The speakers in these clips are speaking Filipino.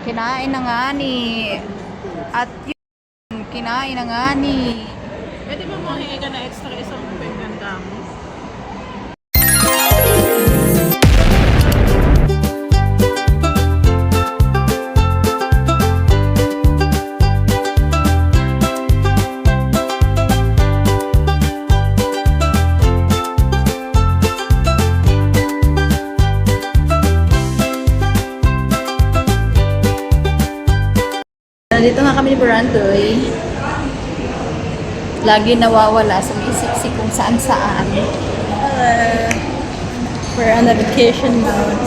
Kinain na nga ni. At yun, kinain na nga ni. Pwede ba mo hingi ka na extra isang penganda mo? Nandito nga kami ni Burantoy. Lagi nawawala, sumisiksik kung saan-saan. We're on a vacation mode.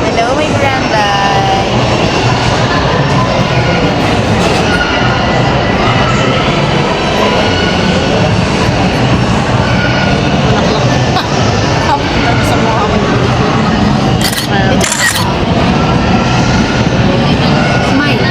Hello, my Buranday. Smile.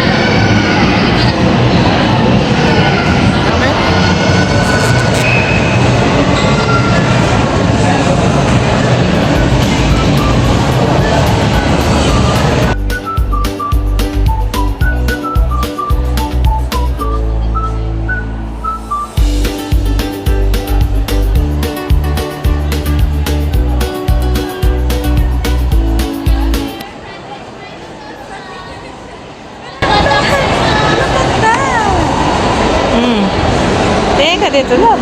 Tingin ka dito lang.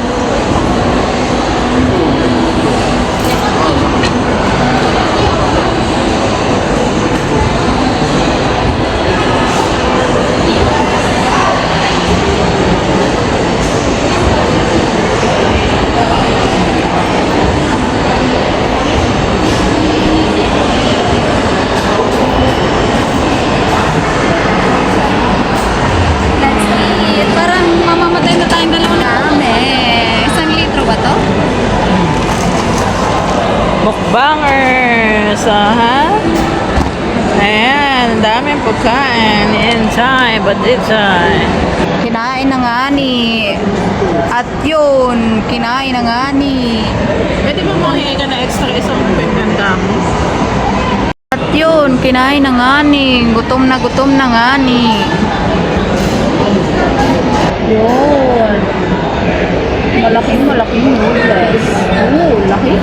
Parang mamamatay na tayong dalawa na kami. 1 litro ba to? Mukbangers! Ha? Ayan, ang daming pagkain. Inside, but inside. Kinain na nga ni. At yun, kinain na nga ni. Pwede ba mo hingi ka na extra isang penganda mo? At yun, kinain na nga ni. Gutom na nga ni. Yun. Malaking noodles. Oo, laki.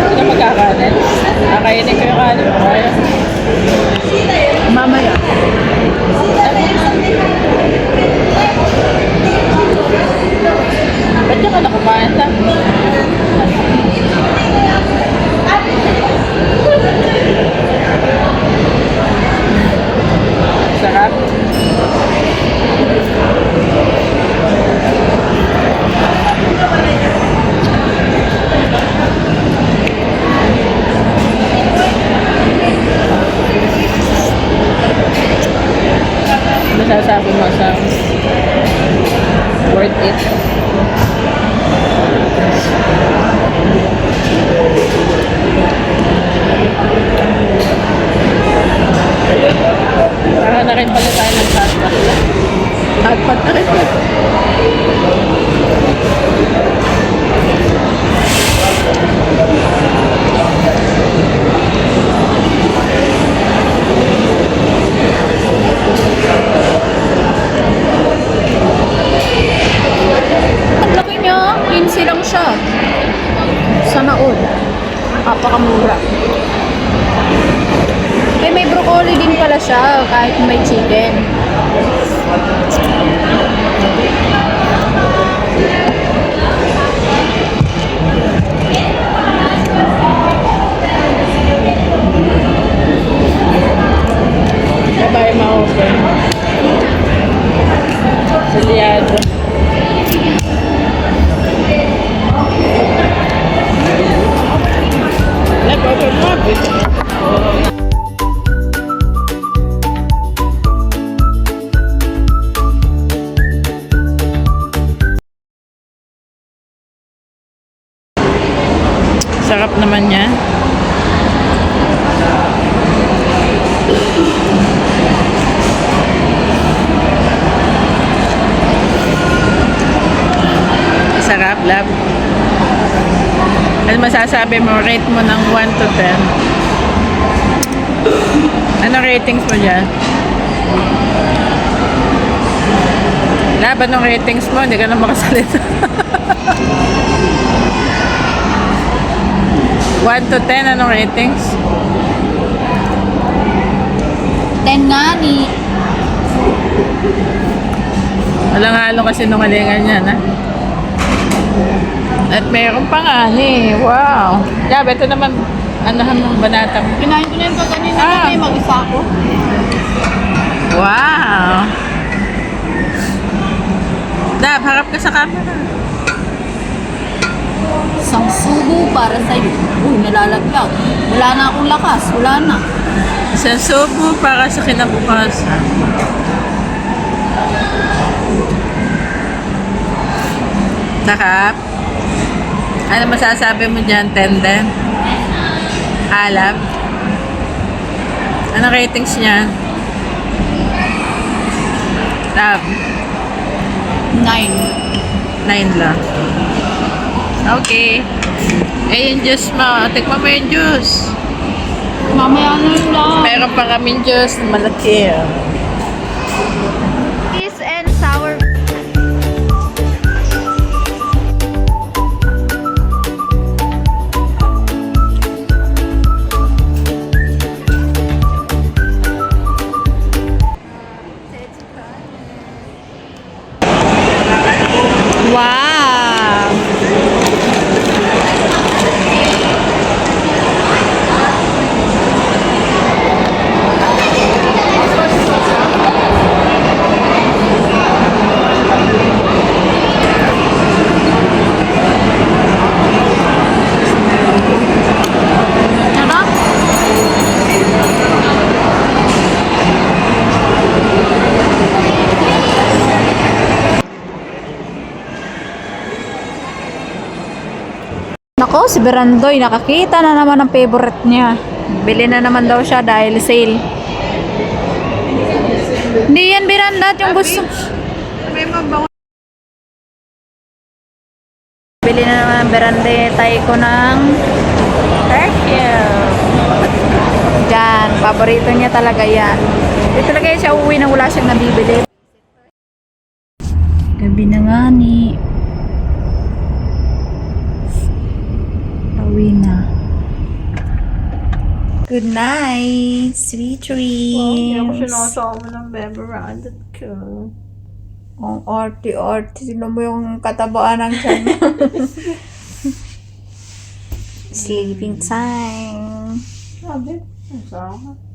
Hindi ka magkakanin? Kakainin ko yung kanin mo. Kaya. Mamaya. Ba't ka na kumain ta? Sarap. Masasabi mo sa worth it. Para na rin pala tayo ng hotpot. Hotpot na rin pala. Ang laki niya. 15 lang siya. Sana all. Napakamura. May broccoli din pala siya kahit may chicken. Bye-bye, ma-open. Saliado. Nag-open mo. Love. Ano masasabi mo? Rate mo ng 1 to 10. Ano ratings mo dyan? Love, anong ratings mo? Hindi ka na makasalita. 1 to 10, anong ratings? 10 nga ni. Walang halo kasi nungalingan yan, ha? At mayroon pa nga ni. Wow. Love, ito naman, anahan ng banata mo. Kinain ko na yung kaganina Ah. na mag-isa ako. Wow. Love, harap ka sa camera. Isang subo para sa'yo. Uy, nalalaglag. Wala na akong lakas. Wala na. Isang subo para sa kinabukasan. Sakap. Ano masasabi mo dyan, Tenden? Alab? Ano ratings niya? Love? 9. 9 lang. Okay. Eh, yung juice mo. Tikman mo yung juice. Mamaya na yun lang. Meron pa kaming juice na malaki. Cheese and sour. Wow! Sarap. Nako, si Berandoy, nakakita na naman ng favorite niya. Bili na naman daw siya dahil sale. Hindi yan, Berandat, yung gusto. May mabawa. Bili na naman ng Berande, tayo ko ng perfume. Diyan, paborito niya talaga yan. Ito talaga yan siya uuwi na wala siyang nabibili. Gabi na nga ni. Pauwi na. Good night, sweet dreams. sinasama ng Beberandat ko. Ang arty-arty. Sino mo yung katabaan ng tiyan mo? Sleeping time. Sabi, ang sarap.